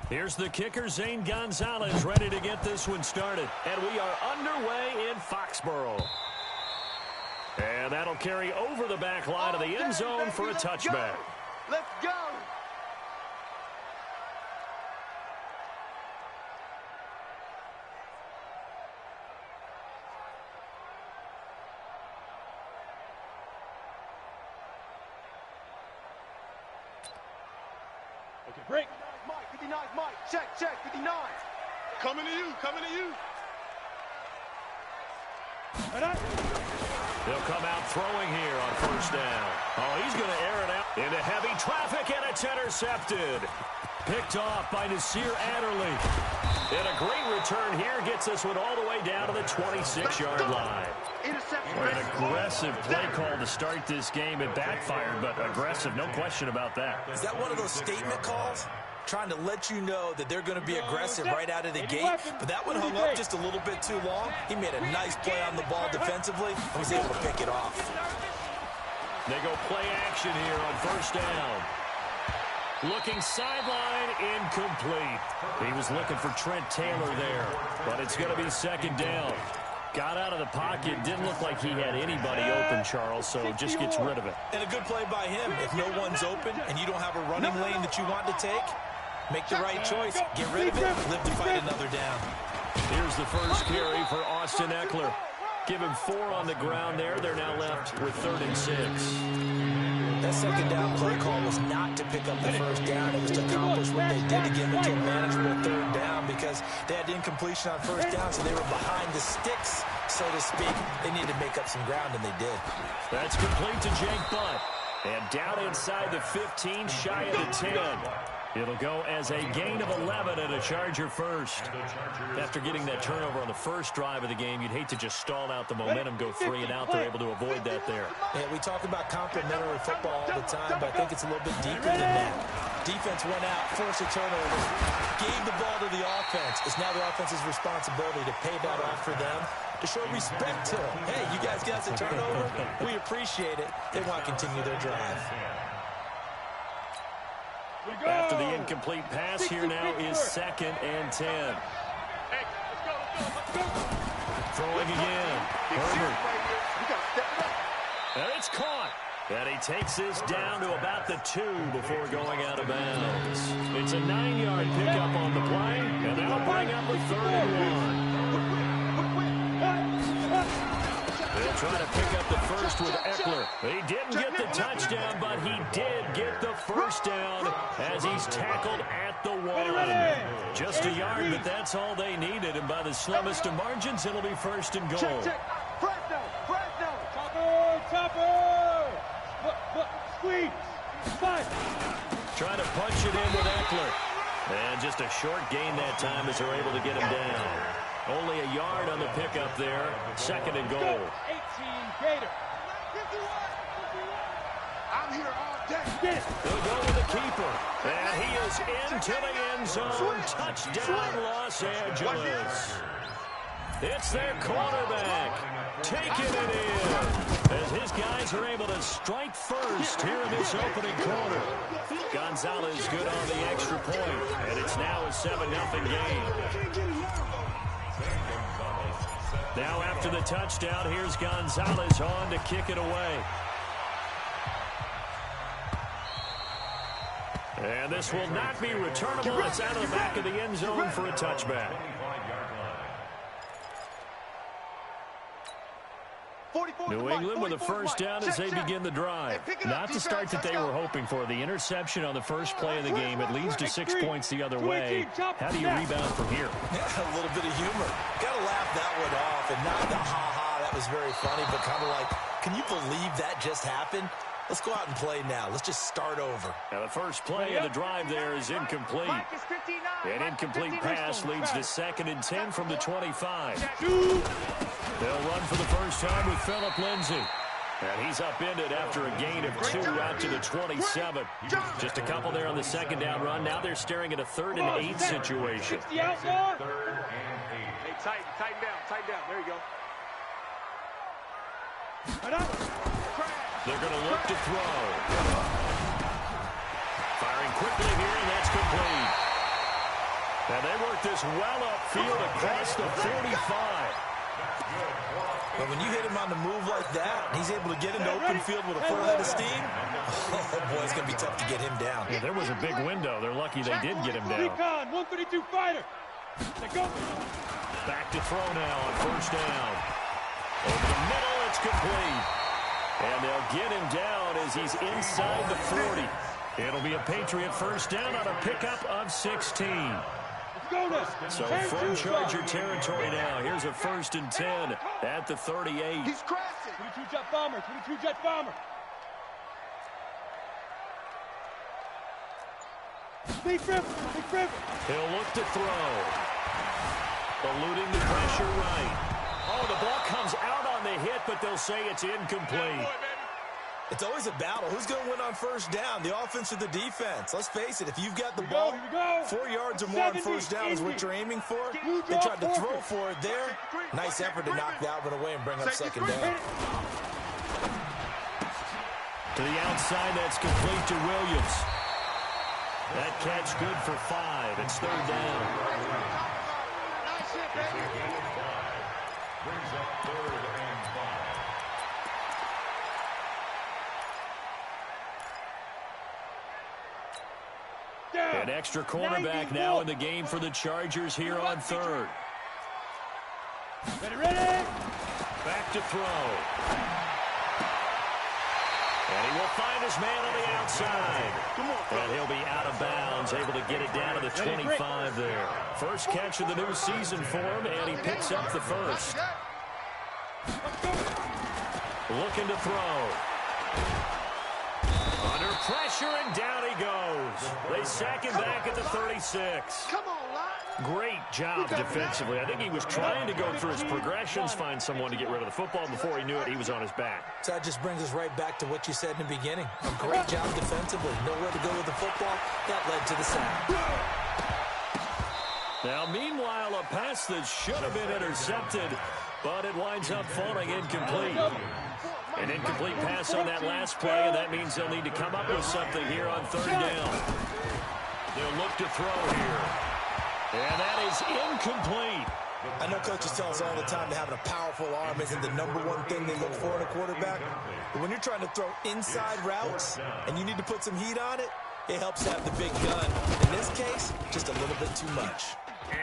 Here's the kicker, Zane Gonzalez, ready to get this one started. And we are underway in Foxborough. And that'll carry over the back line of the end zone for a touchback. Let's go. Okay, break. 59, Mike. Check, 59. Coming to you. They'll come out throwing here on first down. Oh, he's going to air it out into heavy traffic, and it's intercepted. Picked off by Nasir Adderley. And a great return here gets this one all the way down to the 26-yard line. An aggressive play call to start this game. It backfired, but aggressive, no question about that. Is that one of those statement calls? Trying to let you know that they're going to be aggressive right out of the gate, but that one hung up just a little bit too long. He made a nice play on the ball defensively and was able to pick it off. They go play action here on first down. Looking sideline, incomplete. He was looking for Trent Taylor there, but it's going to be second down. Got out of the pocket, didn't look like he had anybody open, Charles, so just gets rid of it. And a good play by him. If no one's open and you don't have a running lane that you want to take, make the right choice. Get rid of it. Live to fight another down. Here's the first carry for Austin Eckler. Give him 4 on the ground there. They're now left with 3rd and 6. That second down play call was not to pick up the first down. It was to accomplish what they did to get into a manageable 3rd down because they had incompletion on first down, so they were behind the sticks, so to speak. They needed to make up some ground, and they did. That's complete to Jake Butt. And down inside the 15, shy of the 10. It'll go as a gain of 11 and a Charger first. After getting that turnover on the first drive of the game, you'd hate to just stall out the momentum, go 3 and out. They're able to avoid that there. Yeah, we talk about complementary football all the time, but I think it's a little bit deeper than that. Defense went out, forced a turnover, gave the ball to the offense. It's now the offense's responsibility to pay that off for them, to show respect to them. Hey, you guys got the turnover? We appreciate it. They want to continue their drive. After the incomplete pass, here now is 2nd and 10. Throwing again. Herbert. And it's caught. And he takes this down to about the 2 before going out of bounds. It's a 9-yard pickup on the play, and that'll bring up a 3rd and 1. They'll try to pick up the first with Eckler. He didn't get the touchdown, but he did get the first down as he's tackled at the 1. Just a yard, but that's all they needed. And by the slimmest of margins, it'll be 1st and goal. Fresno. Chopper. Squeeze. Trying to punch it in with Eckler. And just a short gain that time as they're able to get him down. Only a yard on the pickup there. 2nd and goal. 18 Gator. I'm here all day. They'll go with the keeper. And he is into the end zone. Touchdown, Los Angeles. It's their quarterback taking it in as his guys are able to strike first here in this opening quarter. Gonzalez good on the extra point, and it's now a 7-0 game. Now after the touchdown, here's Gonzalez on to kick it away. And this will not be returnable. It's out of the back of the end zone for a touchback. New England with a first down as they begin the drive. Not the start that they were hoping for. The interception on the first play of the game. It leads to 6 points the other way. How do you rebound from here? Yeah, a little bit of humor. Got to laugh that one off and not the ha-ha. That was very funny, but kind of like, can you believe that just happened? Let's go out and play now. Let's just start over. Now the first play of the drive there is incomplete. An incomplete pass leads to 2nd and 10 from the 25. They'll run for the first time with Phillip Lindsay. And he's upended after a gain of 2 out to the 27. Just a couple there on the second down run. Now they're staring at a 3rd and 8 situation. Hey, tighten down. There you go. They're going to look to throw. Firing quickly here, and that's complete. And they work this well upfield across the 45. But when you hit him on the move like that, and he's able to get into open field with a full head of steam, oh, boy, it's going to be tough to get him down. Yeah, there was a big window. They're lucky they did get him down. Recon, 132 fighter. They go. Back to throw now on first down. Over the middle, it's complete. And they'll get him down as he's inside the 40. It'll be a Patriot first down on a pickup of 16. So from Charger territory now, here's a 1st and 10 at the 38. He's crashing. 22 jet bomber, 22 jet bomber. Big river. He'll look to throw. Eluding the pressure right. Oh, the ball comes out on the hit, but they'll say it's incomplete. It's always a battle. Who's going to win on first down, the offense or the defense? Let's face it, if you've got the ball 4 yards or more on first down is what you're aiming for. They tried to throw for it there. Nice effort to knock that one away and bring up second down. To the outside, that's complete to Williams. That catch good for 5. It's 3rd down. Nice hit, baby. Brings up 3rd and 5. An extra cornerback now in the game for the Chargers here on 3rd. Ready. Back to throw. And he will find his man on the outside. And he'll be out of bounds, able to get it down to the 25 there. First catch of the new season for him, and he picks up the first. Looking to throw. Under pressure, and down he goes. They sack him back at the 36. Come on, Lyle. Great job defensively. I think he was trying to go through his progressions, find someone to get rid of the football. Before he knew it, he was on his back. So that just brings us right back to what you said in the beginning. A great job defensively. Nowhere to go with the football. That led to the sack. Now, meanwhile, a pass that should have been intercepted, but it winds up falling incomplete. An incomplete pass on that last play, and that means they'll need to come up with something here on 3rd down. They'll look to throw here. And that is incomplete. I know coaches tell us all the time that having a powerful arm isn't the #1 thing they look for in a quarterback. But when you're trying to throw inside routes and you need to put some heat on it, it helps to have the big gun. In this case, just a little bit too much.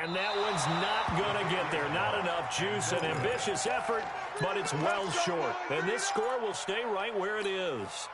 And that one's not going to get there. Not enough juice. An ambitious effort, but it's well short. And this score will stay right where it is.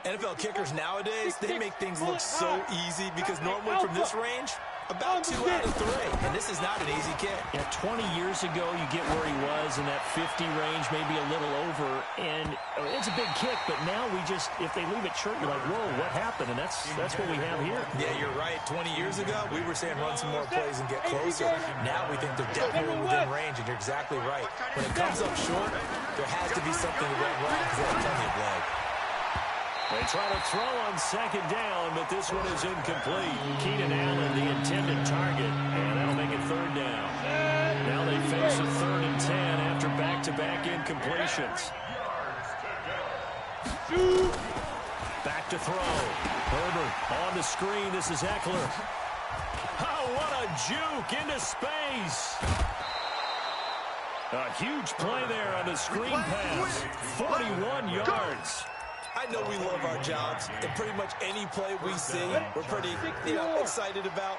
NFL kickers nowadays, they make things look so easy because normally from this range, about 2 out of 3. And this is not an easy kick. Yeah, 20 years ago, you get where he was in that 50 range, maybe a little over. And it's a big kick, but now we just, if they leave it short, you're like, whoa, what happened? And that's what we have here. Yeah, you're right. 20 years ago, we were saying run some more plays and get closer. Now we think they're definitely within range, and you're exactly right. When it comes up short, there has to be something that went wrong because they have plenty of leg. They try to throw on 2nd down, but this one is incomplete. Keenan Allen, the intended target, and that'll make it 3rd down. Now they face a 3rd and 10 after back-to-back incompletions. Back to throw. Herbert on the screen. This is Eckler. Oh, what a juke into space. A huge play there on the screen pass. 41 yards. I know we love our jobs, and pretty much any play we see, we're pretty excited about.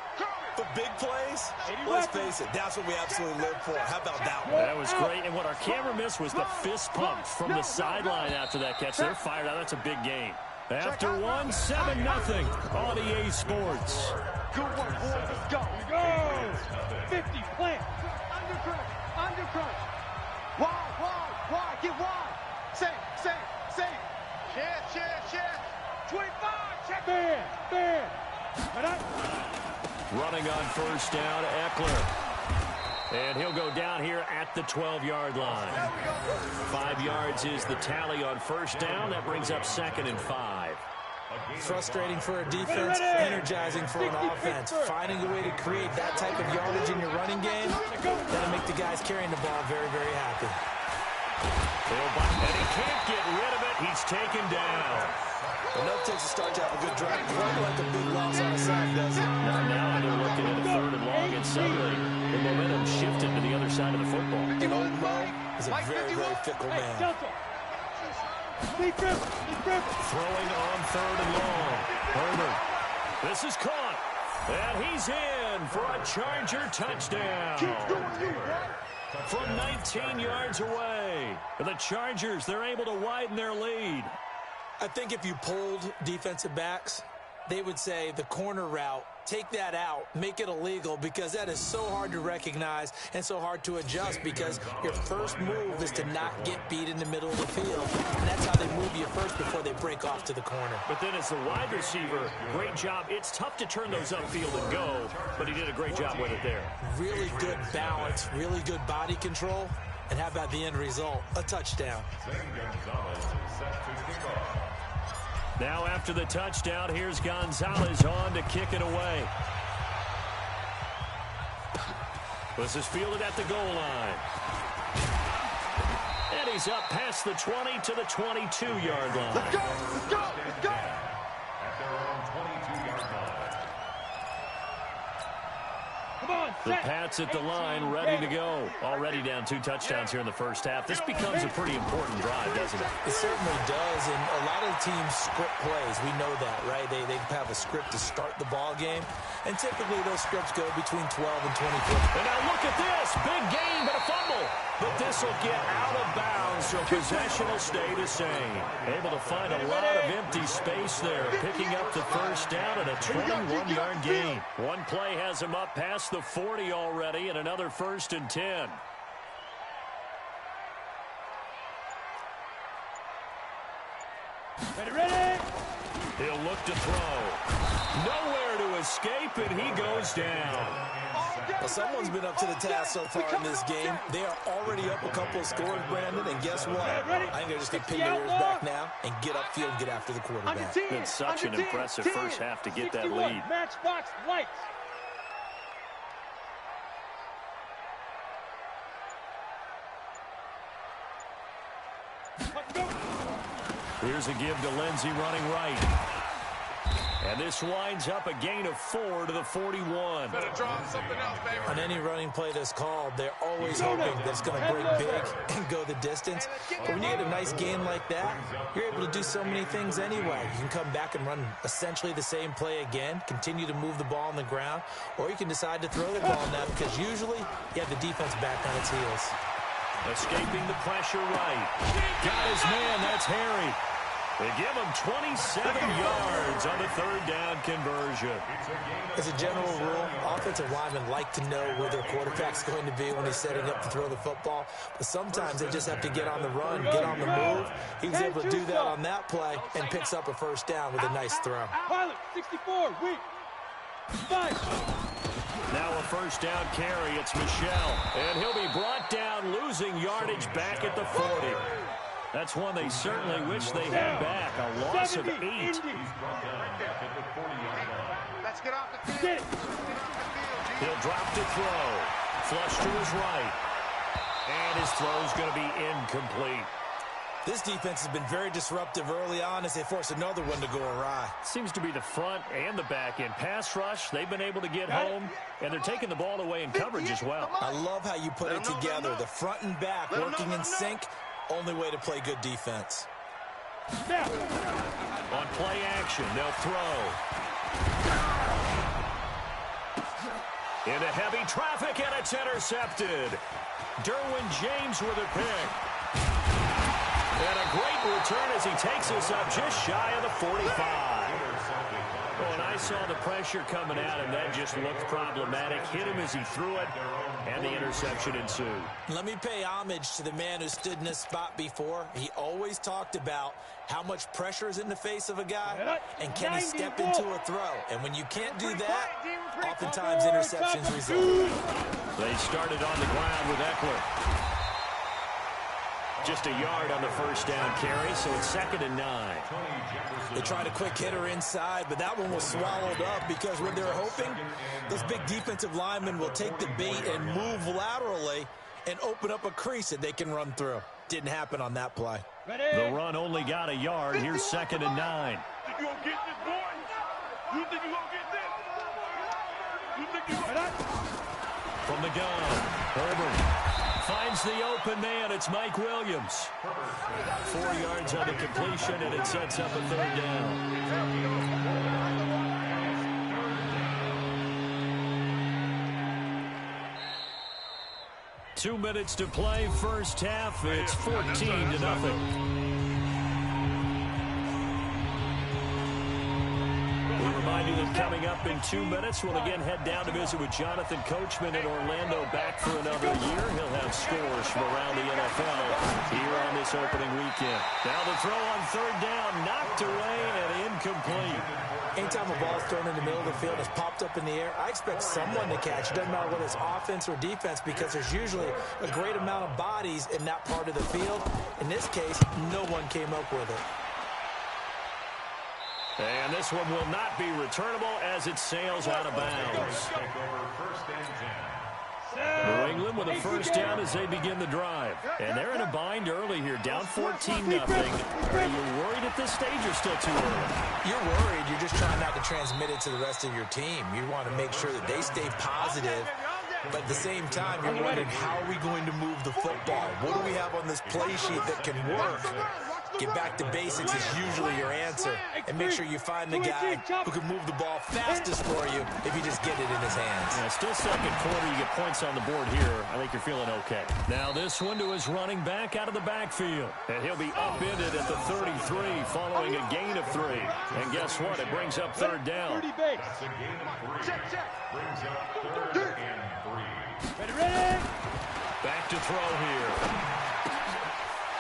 But big plays, let's face it, that's what we absolutely live for. How about that one? That was great, and what our camera missed was the fist pump from the sideline after that catch. They're fired out. That's a big game. After one, 7-0 on EA Sports. Good work, boys. Let's go. 50 plant. Under crunch. Wide. Get wide. Safe. Share. 25. Check. Bam. Running on first down, Eckler. And he'll go down here at the 12-yard line. 5 yards is the tally on first down. That brings up 2nd and 5. Frustrating for a defense, energizing for an offense. Finding a way to create that type of yardage in your running game, that'll make the guys carrying the ball very, very happy. And he can't get rid of it. He's taken down. Enough takes a start to have a good drive. Quite like a big loss on a sack, does it? Now they're looking at a 3rd and long, and suddenly the momentum shifted to the other side of the football. And old Mo is a very, very fickle man. Delta. Lead driven. Throwing on 3rd and long. Herbert. This is caught. And he's in for a Charger touchdown. From 19 yards away. The Chargers, they're able to widen their lead. I think if you polled defensive backs, they would say the corner route, take that out, make it illegal, because that is so hard to recognize and so hard to adjust, because your first move is to not get beat in the middle of the field. And that's how they move you first before they break off to the corner. But then as the wide receiver, great job. It's tough to turn those upfield and go, but he did a great job with it there. Really good balance, really good body control. And how about the end result? A touchdown. Now after the touchdown, here's Gonzalez on to kick it away. This is fielded at the goal line. And he's up past the 20 to the 22-yard line. Let's go, let's go, let's go. At their own 22-yard line. Come on, The Pats at the line, ready to go. Already down 2 touchdowns here in the first half. This becomes a pretty important drive, doesn't it? It certainly does, and a lot of teams script plays. We know that, right? They have a script to start the ball game, and typically those scripts go between 12 and 24. And now look at this. Big gain, but a fumble. But this will get out of bounds, so possession will stay the same. Able to find a lot of empty space there, picking up the first down and a 21-yard gain. One play has him up past the 40 already, and another 1st and 10. Ready. He'll look to throw. Nowhere to escape, and he goes down. Well, someone's been up to the task so far in this game. They are already up a couple of scores, Brandon, and guess what? I think they're just going to pin their ears back now and get upfield and get after the quarterback. Been such an impressive first half to get that lead. Matchbox lights. Here's a give to Lindsey running right. And this winds up a gain of 4 to the 41. Better draw something else, baby. On any running play that's called, they're always hoping that it's going to break big and go the distance. But when you get a nice gain like that, you're able to do so many things anyway. You can come back and run essentially the same play again, continue to move the ball on the ground, or you can decide to throw the ball now, because usually you have the defense back on its heels. Escaping the pressure right. Got his man. That's Harry. They give him 27 yards on the 3rd down conversion. As a general rule, offensive linemen like to know where their quarterback's going to be when he's setting up to throw the football. But sometimes they just have to get on the run, get on the move. He was able to do that on that play and picks up a 1st down with a nice throw. Pilot, 64, weak. 5. Now a 1st down carry. It's Michelle. And he'll be brought down, losing yardage back at the 40. That's one they certainly wish they had back. A loss of 8. Let's get off the field. He'll drop to throw. Flush to his right. And his throw's going to be incomplete. This defense has been very disruptive early on as they force another one to go awry. Seems to be the front and the back end. Pass rush, they've been able to get home, and they're taking the ball away in coverage as well. I love how you put it together. The front and back working in sync. Only way to play good defense. On play action, they'll throw. Into heavy traffic, and it's intercepted. Derwin James with a pick. And a great return as he takes us up just shy of the 45. Oh, and I saw the pressure coming at him. That just looked problematic. Hit him as he threw it, and the interception ensued. Let me pay homage to the man who stood in this spot before. He always talked about how much pressure is in the face of a guy, and can he step into a throw. And when you can't do that, oftentimes interceptions result. They started on the ground with Eckler. Just a yard on the 1st down carry, so it's 2nd and 9. They tried a quick hitter inside, but that one was swallowed up because when they're hoping, those big defensive linemen will take the bait and move laterally and open up a crease that they can run through. Didn't happen on that play. The run only got a yard. Here's 2nd and 9. You gonna get this, boy? You think you gonna get this? You think you gonna... From the gun, Herbert finds the open man. It's Mike Williams. 4 yards on the completion, and it sets up a 3rd down. 2 minutes to play, first half. It's 14-0. We remind you that coming up in 2 minutes, we'll again head down to visit with Jonathan Coachman in Orlando, back for another year. He'll have scores from around the NFL here on this opening weekend. Now the throw on 3rd down, knocked away and incomplete. Anytime a ball is thrown in the middle of the field, it's popped up in the air, I expect someone to catch it. Doesn't matter whether it's offense or defense, because there's usually a great amount of bodies in that part of the field. In this case, no one came up with it. And this one will not be returnable as it sails out of bounds. New England with a first down as they begin the drive. And they're in a bind early here, down 14-0. Are you worried at this stage or still too early? You're worried. You're just trying not to transmit it to the rest of your team. You want to make sure that they stay positive. But at the same time, you're wondering, how are we going to move the football? What do we have on this play sheet that can work? Get back to basics is usually your answer. And make sure you find the guy who can move the ball fastest for you if you just get it in his hands. Yeah, still second quarter. You get points on the board here. I think you're feeling okay. Now this one to his running back out of the backfield. And he'll be upended at the 33 following a gain of 3. And guess what? It brings up 3rd down. That's a gain of 3. Check. Brings up 3rd and 3. Ready? Back to throw here.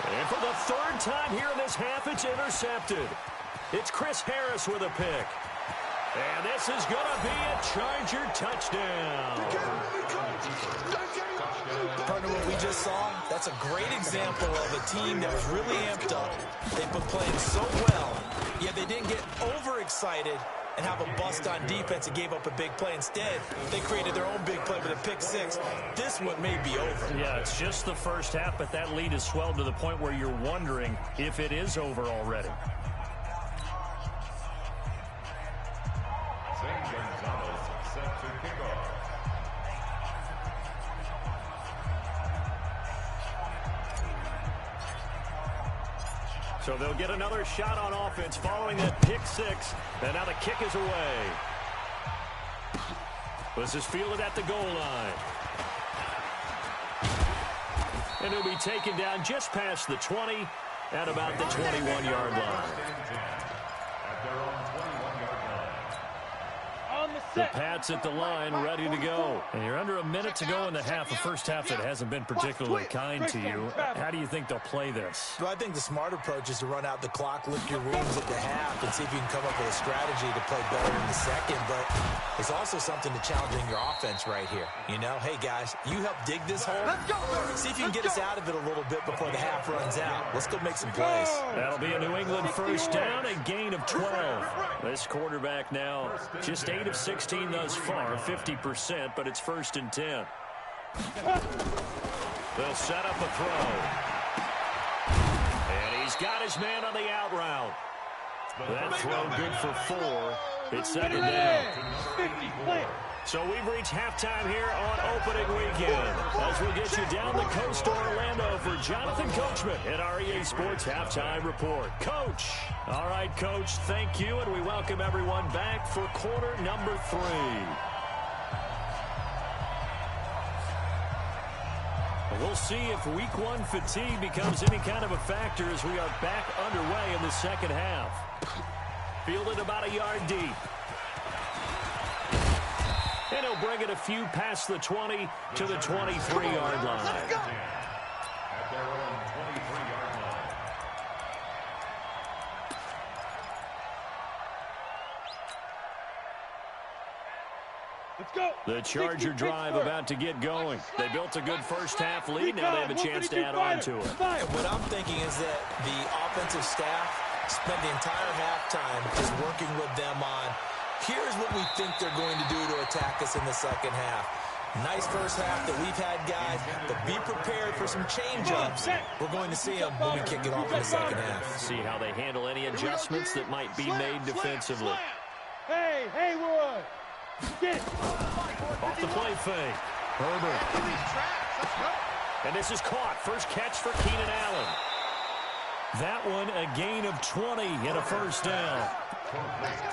And for the 3rd time here in this half, it's intercepted. It's Chris Harris with a pick. And this is going to be a Charger touchdown. Partner, what we just saw, that's a great example of a team that was really amped up. They've been playing so well, yet they didn't get overexcited and have a bust on defense and gave up a big play. Instead, they created their own big play with a pick 6. This one may be over. Yeah, it's just the first half, but that lead has swelled to the point where you're wondering if it is over already. Set to kick off. So they'll get another shot on offense following that pick 6. And now the kick is away. This is fielded at the goal line. And he'll be taken down just past the 20 at about the 21-yard line. The Pats at the line, ready to go. And you're under a minute to go in the half, a first half that hasn't been particularly kind to you. How do you think they'll play this? Well, I think the smart approach is to run out the clock, lick your wounds at the half, and see if you can come up with a strategy to play better in the second. But it's also something to challenging your offense right here. You know, hey, guys, you help dig this hole. See if you can get us out of it a little bit before the half runs out. Let's go make some plays. That'll be a New England first down, a gain of 12. This quarterback now just 8 of 16 thus far, 50%, but it's 1st and 10. They'll set up a throw. And he's got his man on the out route. That throw good for 4. It's 2nd down. 50, play. So we've reached halftime here on opening weekend as we'll get you down the coast to Orlando for Jonathan Coachman at our EA Sports Halftime Report. Coach. All right, Coach, thank you, and we welcome everyone back for quarter number 3. We'll see if week 1 fatigue becomes any kind of a factor as we are back underway in the second half. Fielded about a yard deep. And he'll bring it a few past the 20 to the 23-yard line. At their own 23-yard line. Let's go. The Charger drive about to get going. They built a good first half lead. Now they have a chance to add on to it. And what I'm thinking is that the offensive staff spent the entire halftime just working with them on, here's what we think they're going to do to attack us in the second half. Nice first half that we've had, guys, but be prepared for some change-ups. We're going to see them when we kick it off in the second half. See how they handle any adjustments that might be made defensively. Hey, Haywood! Get it! Off the play fake. Herbert. And this is caught. First catch for Keenan Allen. That one a gain of 20 and a first down.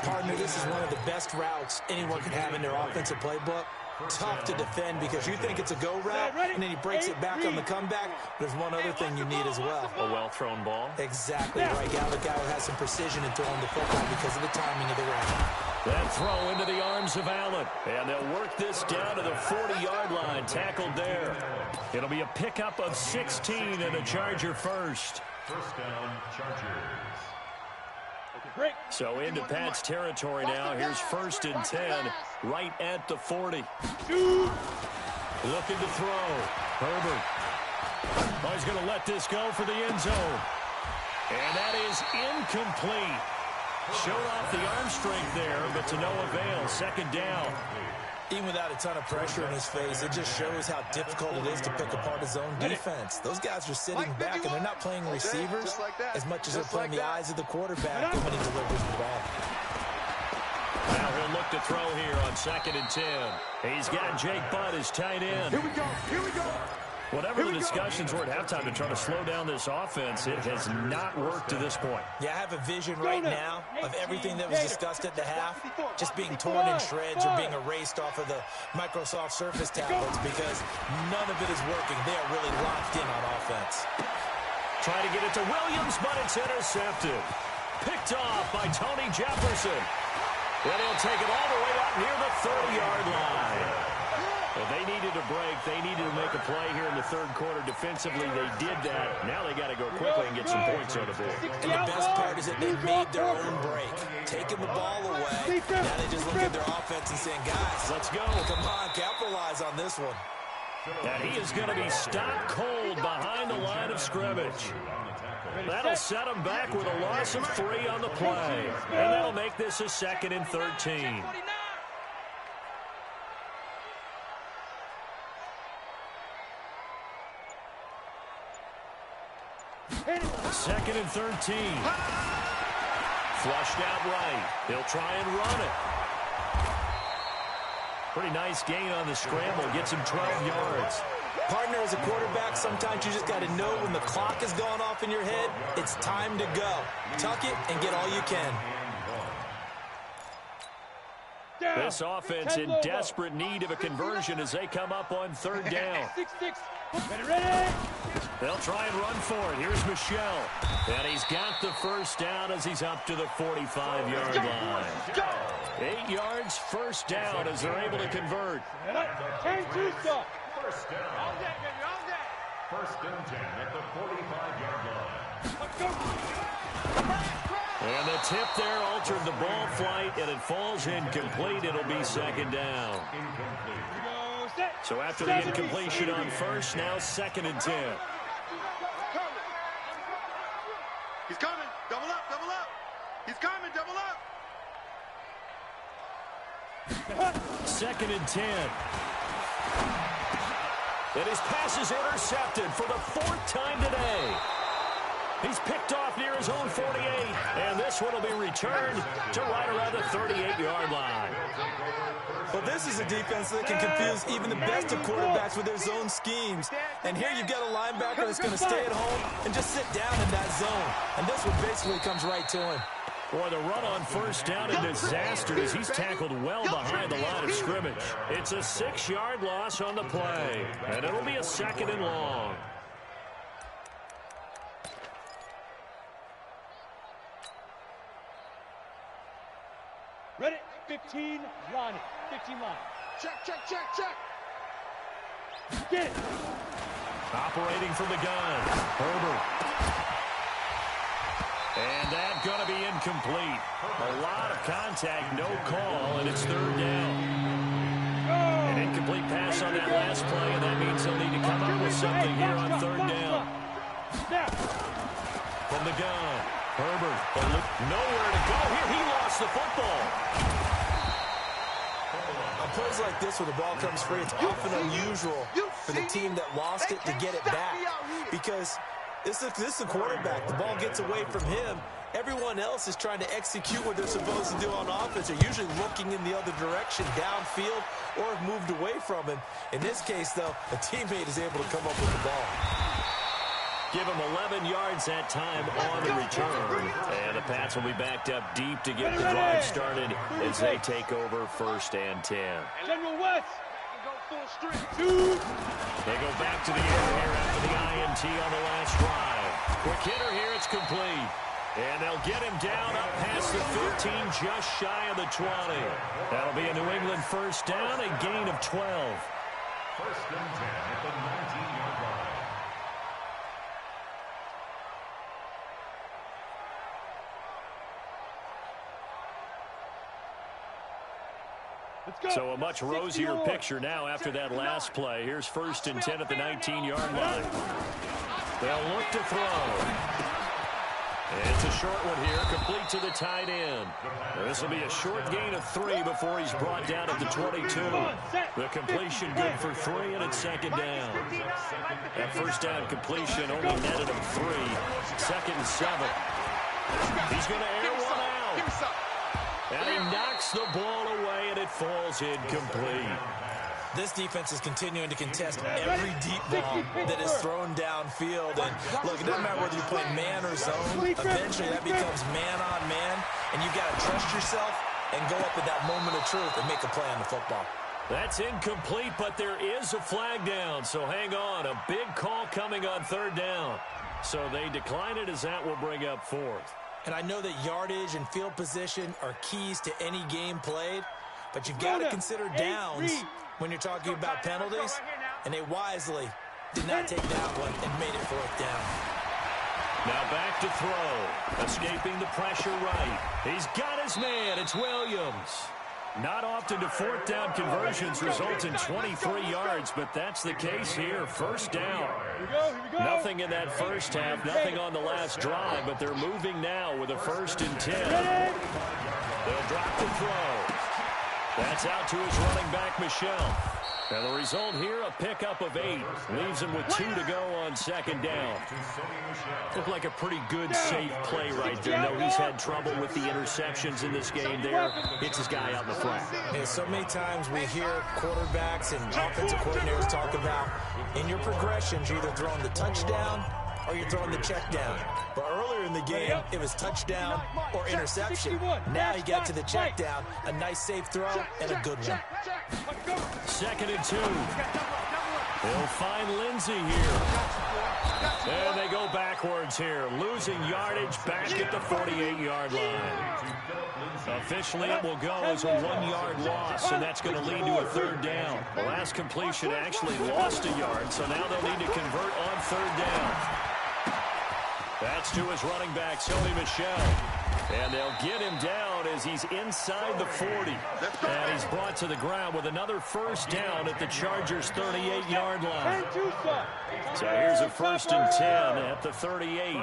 Partner, this is one of the best routes anyone can have in their offensive playbook. Tough to defend because you think it's a go route, and then he breaks it back on the comeback. There's one other thing you need as well. A well-thrown ball. Exactly right. Got a guy who has some precision in throwing the football because of the timing of the route. That throw into the arms of Allen. And they'll work this down to the 40-yard line. Tackled there. It'll be a pickup of 16 and a Charger first. First down, Chargers. So into Pat's territory now. Here's first and 10, right at the 40. Looking to throw. Herbert. Oh, he's going to let this go for the end zone. And that is incomplete. Showed off the arm strength there, but to no avail. Second down. Even without a ton of pressure in his face, it just shows how difficult it is to pick apart his own defense. Those guys are sitting back, and they're not playing receivers as much as they're playing the eyes of the quarterback when he delivers the ball. Now he'll look to throw here on second and 10. He's got Jake Butt as tight end. Here we go. Here we go. Whatever the discussions were at halftime to try to slow down this offense, it has not worked to this point. Yeah, I have a vision right now of everything that was discussed at the half just being torn in shreds or being erased off of the Microsoft Surface tablets because none of it is working. They are really locked in on offense. Try to get it to Williams, but it's intercepted. Picked off by Tony Jefferson. And he'll take it all the way up near the 30-yard line. Well, they needed a break. They needed to make a play here in the third quarter. Defensively, they did that. Now they got to go quickly and get some points on the board. And the best part is that they made their own break. Taking the ball away. Now they just look at their offense and saying, guys, let's go. Come on, capitalize on this one. And he is going to be stopped cold behind the line of scrimmage. That'll set him back with a loss of 3 on the play. And that'll make this a second and 13. Second and 13. Flushed out right. He'll try and run it. Pretty nice gain on the scramble. Gets him 12 yards. Partner, as a quarterback, sometimes you just got to know when the clock has gone off in your head, it's time to go. Tuck it and get all you can. This offense in desperate need of a conversion as they come up on third down. They'll try and run for it. Here's Michelle. And he's got the first down as he's up to the 45-yard line. 8 yards, first down as they're able to convert. First down. First and 10 at the 45-yard line. And the tip there altered the ball flight, and it falls incomplete. It'll be second down. So after the incompletion on first, now second and 10. He's coming. Double up, double up. He's coming, double up. Second and 10. And his pass is intercepted for the 4th time today. He's picked off near his own 48, and this one will be returned to right around the 38-yard line. Well, this is a defense that can confuse even the best of quarterbacks with their zone schemes. And here you've got a linebacker that's going to stay at home and just sit down in that zone. And this one basically comes right to him. Boy, the run on first down a disaster as he's tackled well behind the line of scrimmage. It's a 6-yard loss on the play, and it'll be a second and long. Ready? 15, line it. 15 line. Check, check, check, check. Get it. Operating from the gun, Herbert. And that's going to be incomplete. A lot of contact, no call, and it's third down. An incomplete pass on that last play, and that means they'll need to come up with something here on third down. From the gun, Herbert, but look nowhere to go here. He lost the football. A plays like this where the ball comes free, it's often unusual for the team that lost it to get it back because this is the quarterback. The ball gets away from him. Everyone else is trying to execute what they're supposed to do on offense. They're usually looking in the other direction, downfield, or have moved away from him. In this case, though, a teammate is able to come up with the ball. Give him 11 yards that time on the return. And the Pats will be backed up deep to get the drive started as they take over 1st and 10. General West. They go back to the air here after the INT on the last drive. Quick hitter here, it's complete. And they'll get him down up past the 15, just shy of the 20. That'll be a New England 1st down, a gain of 12. 1st and 10 at the 19-yard line. So a much rosier picture now after that last play. Here's 1st and 10 at the 19-yard line. They'll look to throw. It's a short one here, complete to the tight end. This will be a short gain of 3 before he's brought down at the 22. The completion good for 3, and it's 2nd down. That 1st down completion only netted him 3. 2nd and 7. He's going to air one out. And he knocks the ball away, and it falls incomplete. This defense is continuing to contest every deep ball that is thrown downfield. And look, it doesn't matter whether you're playing man or zone. Eventually, that becomes man on man. And you've got to trust yourself and go up at that moment of truth and make a play on the football. That's incomplete, but there is a flag down. So hang on. A big call coming on 3rd down. So they decline it as that will bring up 4th. And I know that yardage and field position are keys to any game played. But you've got to consider downs when you're talking about penalties, and they wisely did not take that one and made it 4th down. Now back to throw. Escaping the pressure right. He's got his man. It's Williams. Not often do 4th down conversions result in 23 yards, but that's the case here. 1st down. Here we go. Nothing in that 1st half, nothing on the last drive, but they're moving now with a 1st and 10. They'll drop the throw. That's out to his running back, Michelle. And the result here, a pickup of 8. Leaves him with 2 to go on 2nd down. Looked like a pretty good, safe play right there. No, he's had trouble with the interceptions in this game there. It's his guy out in the flat. Yeah, so many times we hear quarterbacks and offensive coordinators talk about in your progressions, you're either throwing the touchdown or you're throwing the check down. But earlier in the game, it was touchdown or interception. Now he got to the check down. A nice safe throw and a good one. 2nd and 2. They'll find Lindsey here. And they go backwards here. Losing yardage back at the 48-yard line. Officially, it will go as a 1-yard loss, and that's going to lead to a 3rd down. The last completion actually lost a yard, so now they'll need to convert on 3rd down. That's to his running back, Sony Michel. And they'll get him down as he's inside the 40. And he's brought to the ground with another 1st down at the Chargers' 38-yard line. So here's a 1st and 10 at the 38.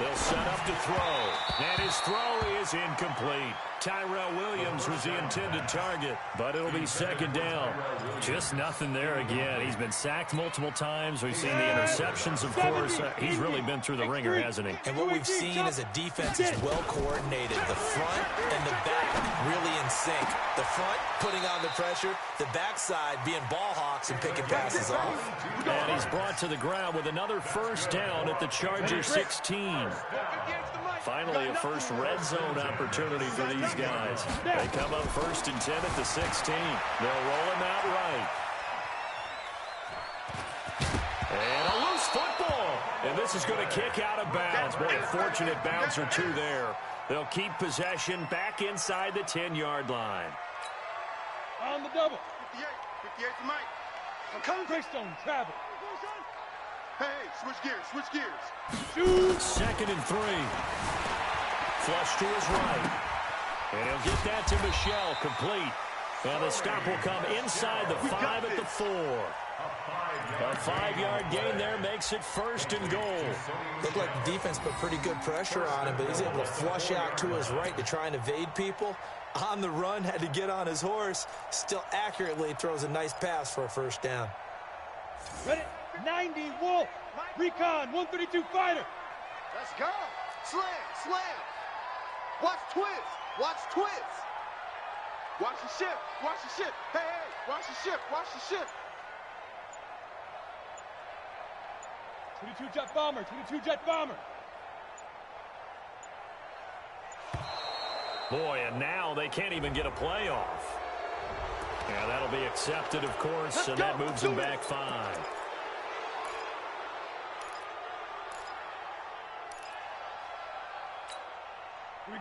They'll set up to throw. And his throw is incomplete. Tyrell Williams was the intended target, but it'll be 2nd down. Just nothing there again. He's been sacked multiple times. We've seen the interceptions, of course. He's really been through the ringer, hasn't he? And what we've seen is a defense is well coordinated. The front and the back really in sync. The front putting on the pressure, the backside being ball hawks and picking passes off. And he's brought to the ground with another 1st down at the Chargers' 16. Finally, a first red zone opportunity for these guys. They come up 1st and 10 at the 16. They'll roll him out right. And a loose football. And this is going to kick out of bounds. Boy, a fortunate bounce or 2 there. They'll keep possession back inside the 10-yard line. On the double. 58 to Mike. I'm coming. Greystone, travel. Hey, switch gears, switch gears. 2nd and 3. Flush to his right. And he'll get that to Michelle, complete. And the stop will come inside the 5 at the 4. A 5-yard gain there makes it 1st and goal. Looked like the defense put pretty good pressure on him, but he's able to flush out to his right to try and evade people. On the run, had to get on his horse. Still accurately throws a nice pass for a 1st down. Ready? 90 Wolf. Recon 132 fighter. Let's go. Slam, slam. Watch twist. Watch twist. Watch the ship. Watch the ship. Hey, hey. Watch the ship. Watch the ship. 22 jet bomber. 22 jet bomber. Boy, and now they can't even get a play off. Yeah, that'll be accepted, of course, and that moves them back 5.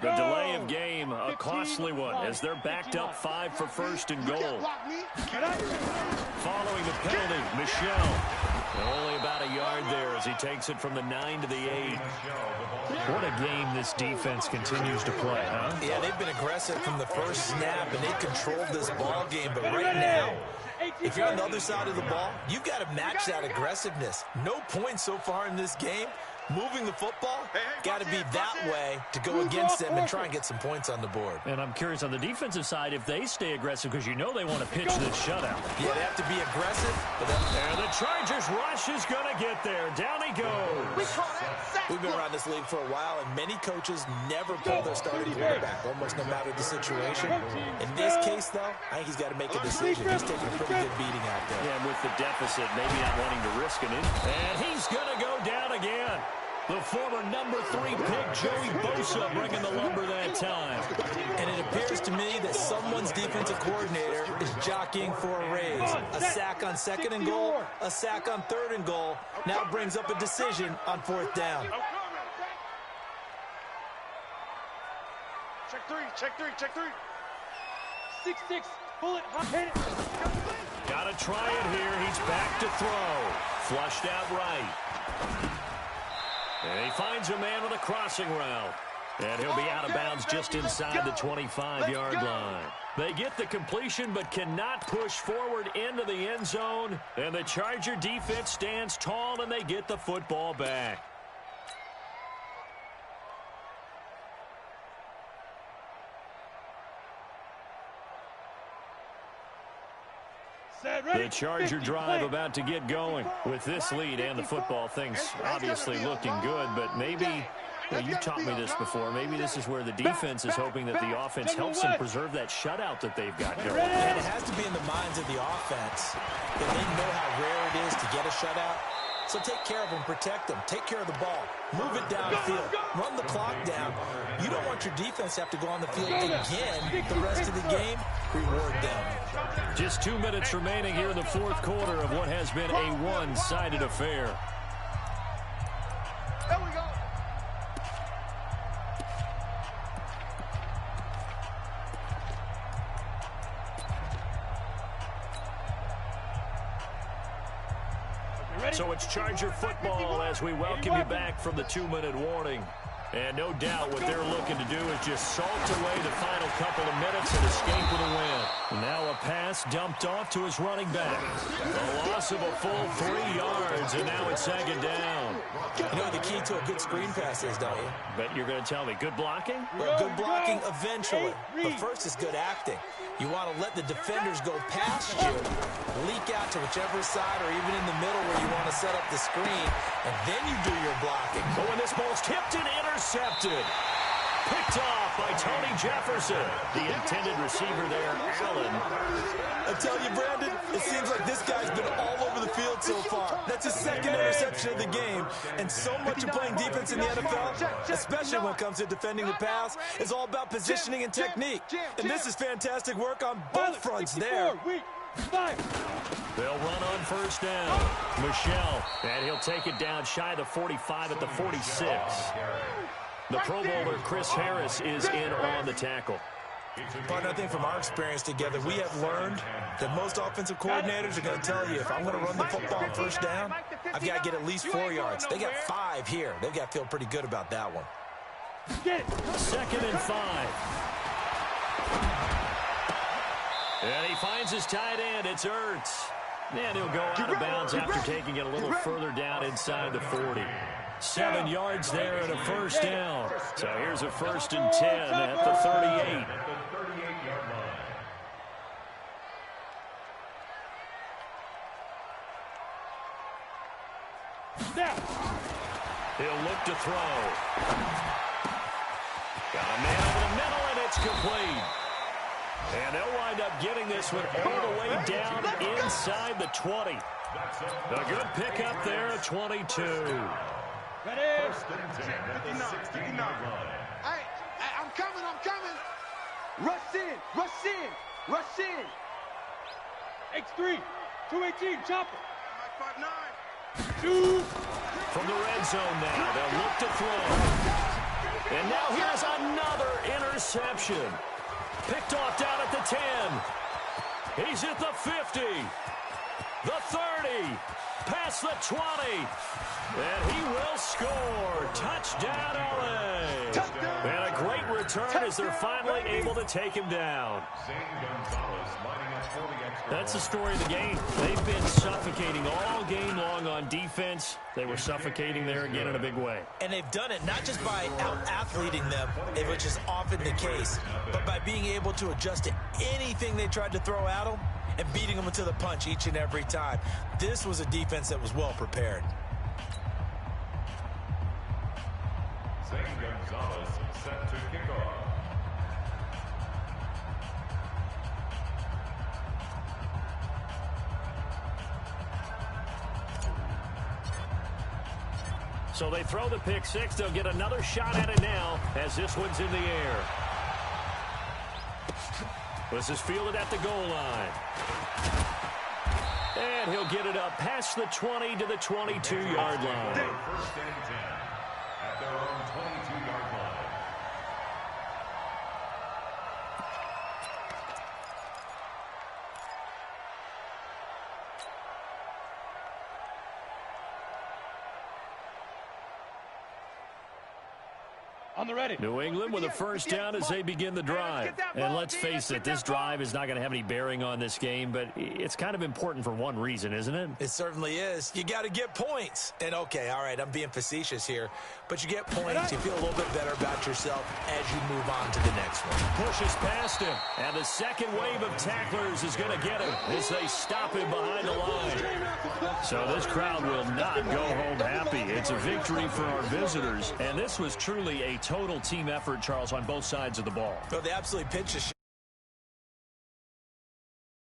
The delay of game, a costly one, as they're backed up 5 for 1st and goal. Following the penalty, Michel. Only about a yard there as he takes it from the 9 to the 8. What a game this defense continues to play, huh? Yeah, they've been aggressive from the first snap, and they've controlled this ball game. But right now, if you're on the other side of the ball, you've got to match that aggressiveness. No points so far in this game. Moving the football, got to be that way to go against them and try and get some points on the board. And I'm curious on the defensive side if they stay aggressive, because you know they want to pitch this shutout. Yeah, they have to be aggressive. But and the Chargers rush is going to get there. Down he goes. We've been around this league for a while, and many coaches never pull their starting quarterback, almost no matter the situation. In this case, though, I think he's got to make a decision. He's taking a pretty good beating out there. Yeah, and with the deficit, maybe not wanting to risk an injury. And he's going to go down again. The former number 3 pick, Joey Bosa, bringing the lumber that time. And it appears to me that someone's defensive coordinator is jockeying for a raise. A sack on 2nd and goal, a sack on 3rd and goal. Now brings up a decision on 4th down. Check 3, check 3, check 3. 6-6, bullet, hit it. Gotta try it here. He's back to throw. Flushed out right. And he finds a man with a crossing route. And he'll be out of bounds just inside the 25-yard line. They get the completion but cannot push forward into the end zone. And the Charger defense stands tall and they get the football back. The Charger drive about to get going. With this lead and the football, things obviously looking good, but maybe, well, you taught me this before, maybe this is where the defense is hoping that the offense helps them preserve that shutout that they've got going. And it has to be in the minds of the offense that they know how rare it is to get a shutout. So take care of them, protect them, take care of the ball, move it downfield, run the clock down. You don't want your defense to have to go on the field again the rest of the game. Reward them. Just 2 minutes remaining here in the 4th quarter of what has been a one-sided affair. There we go. So it's Charger football as we welcome you back from the 2-minute warning. And no doubt what they're looking to do is just salt away the final couple of minutes and escape with a win. Now a pass dumped off to his running back. A loss of a full 3 yards, and now it's 2nd down. You know what the key to a good screen pass is, don't you? Bet you're going to tell me, good blocking? Well, good blocking eventually. But first is good acting. You want to let the defenders go past you, leak out to whichever side or even in the middle where you want to set up the screen, and then you do your blocking. Oh, and this ball's tipped and intercepted. Picked off by Tony Jefferson. The intended receiver there, Allen. I tell you, Brandon, it seems like this guy's been all over the field so far. That's his 2nd interception of the game. And so much of playing defense in the NFL, especially when it comes to defending the pass, is all about positioning and technique. And this is fantastic work on both fronts there. They'll run on 1st down. Michel, and he'll take it down shy of the 45 at the 46. The Pro Bowler Chris Harris is in on the tackle. Partner, I think from our experience together, we have learned that most offensive coordinators are going to tell you, if I'm going to run the football on 1st down, I've got to get at least 4 yards. They got 5 here. They've got to feel pretty good about that one. 2nd and 5. And he finds his tight end. It's Ertz. And he'll go out of bounds after taking it a little further down inside the 40. 7 yards there and a first down. So here's a 1st and 10 at the 38. He'll look to throw. Got a man over the middle, and it's complete. And they'll wind up getting this one all the way down inside the 20. A good pickup there at 22. Ready? 59. Hey, I'm coming. Rush in. X3, 218, chopper. 5'9". Two. From the red zone now, they'll look to throw. And now here's another interception. Picked off down at the 10. He's at the 50. The 30. Past the 20. And he will score. Touchdown, LA. Touchdown. And a great return as they're finally able to take him down. That's the story of the game. They've been suffocating all game long on defense. They were suffocating there again in a big way. And they've done it not just by out-athleting them, which is often the case, but by being able to adjust to anything they tried to throw at them and beating them to the punch each and every time. This was a defense that was well prepared. Zane Gonzalez set to kick off. So they throw the pick six. They'll get another shot at it now as this one's in the air. This is fielded at the goal line. And he'll get it up past the 20 to the 22-yard line. 1st and 10 at their own 22-yard line. On the ready. New England with a first down as they begin the drive. And let's face it, this drive is not going to have any bearing on this game, but it's kind of important for one reason, isn't it? It certainly is. You got to get points. And, okay, all right, I'm being facetious here, but you get points, you feel a little bit better about yourself as you move on to the next one. Pushes past him, and the second wave of tacklers is going to get him as they stop him behind the line. So this crowd will not go home happy. It's a victory for our visitors, and this was truly a total team effort, Charles, on both sides of the ball. So they absolutely pitched a